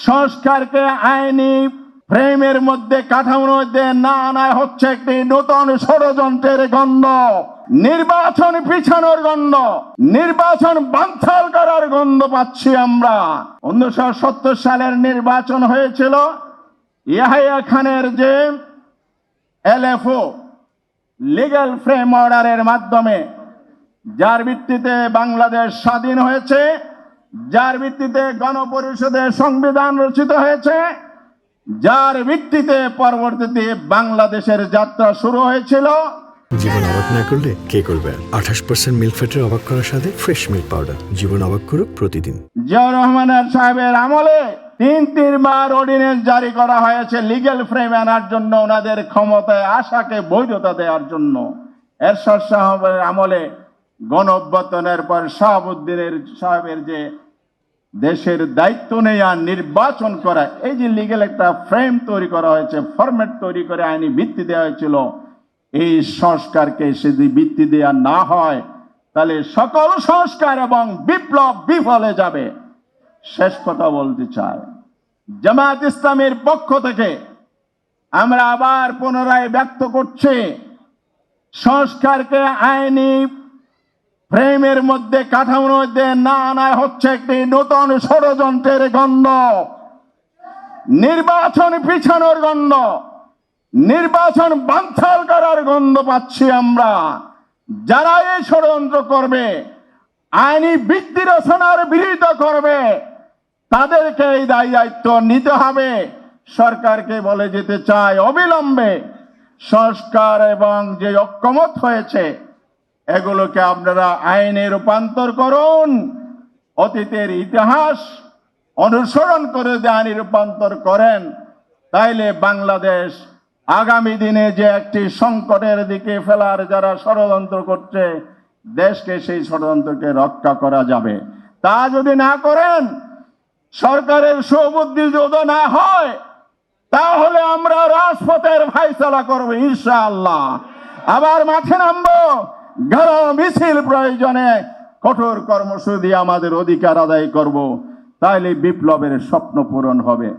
সংস্কারকে আইনি ফ্রেমের মধ্যে কাঠামোর মধ্যে না আনায় হচ্ছে একটি নতুন ষড়যন্ত্রের গন্ধ, নির্বাচন পিছানোর গন্ধ, নির্বাচন বানচাল করার গন্ধ পাচ্ছি আমরা। 1970 সালের নির্বাচন হয়েছিল ইয়াহিয়া খানের যে এলএফও লিগ্যাল ফ্রেম অর্ডারের মাধ্যমে, যার ভিত্তিতে বাংলাদেশ স্বাধীন হয়েছে, যার ভিত্তিতে গণপরিষদের সংবিধান রচিত হয়েছে, যার ভিত্তিতে পরবর্তীতে বাংলাদেশের যাত্রা শুরু হয়েছিল। জীবন অবাক না করলে কে করবে? 28% মিল্ক ফ্যাটের অবাক করার সাথে ফ্রেশ মিল্ক পাউডার। জীবন অবাক করুক প্রতিদিন। জিয়াউর রহমান সাহেবের আমলে তিনবার অর্ডিন্যান্স জারি করা হয়েছে লিগ্যাল ফ্রেম আনার জন্য, ওনাদের ক্ষমতায় আশাকে বৈধতা দেওয়ার জন্য। এরশাদ সাহেবের আমলে গণ অভ্যুত্থানের পর শাহাবুদ্দিনের সাহেবের যে দেশের দায়িত্ব নেয়া নির্বাচন করা, এই যে লিগ্যাল একটা ফ্রেম তৈরি করা হয়েছে, ফরম্যাট তৈরি করে আইনি ভিত্তি দেওয়া হয়েছিল, এই সংস্কারকে যদি ভিত্তি দেওয়া না হয় তাহলে সকল সংস্কার এবং বিপ্লব বিফলে যাবে। শেষ কথা বলতে চাই, জামায়াত ইসলামের পক্ষ থেকে আমরা আবার পুনরায় ব্যক্ত করছি, সংস্কারকে আইনি ফ্রেমের মধ্যে কাঠামোর মধ্যে না আনায় হচ্ছে একটি নতুন ষড়যন্ত্রের গন্ধ, নির্বাচন পিছানোর গন্ধ, নির্বাচন বানচাল করার গন্ধ পাচ্ছি আমরা। যারা এই ষড়যন্ত্র করবে, আইনি ভিত্তি রচনার বিরোধিতা করবে, তাদেরকে এই দায়িত্ব নিতে হবে। সরকারকে বলে যেতে চাই, অবিলম্বে সংস্কার এবং যে ঐক্যমত হয়েছে এগুলোকে আপনারা আইনে রূপান্তর করুন। অতীতের ইতিহাস অনুসরণ করে যদি আইনে রূপান্তর করেন, তাইলে বাংলাদেশ আগামী দিনে যে একটি সংকটের দিকে ফেলার যারা ষড়যন্ত্র করছে, দেশকে সেই ষড়যন্ত্রকে রক্ষা করা যাবে। তা যদি না করেন, সরকারের সুবুদ্ধি যদি না হয়, তাহলে আমরা রাজপথের ফায়সালা করব ইনশাআল্লাহ। আবার মাঠে নামবো, ঘেরাও মিছিল, প্রয়োজনে কঠোর কর্মসূচি দিয়ে আমাদের অধিকার আদায় করব। তাইলে বিপ্লবের স্বপ্ন পূরণ হবে।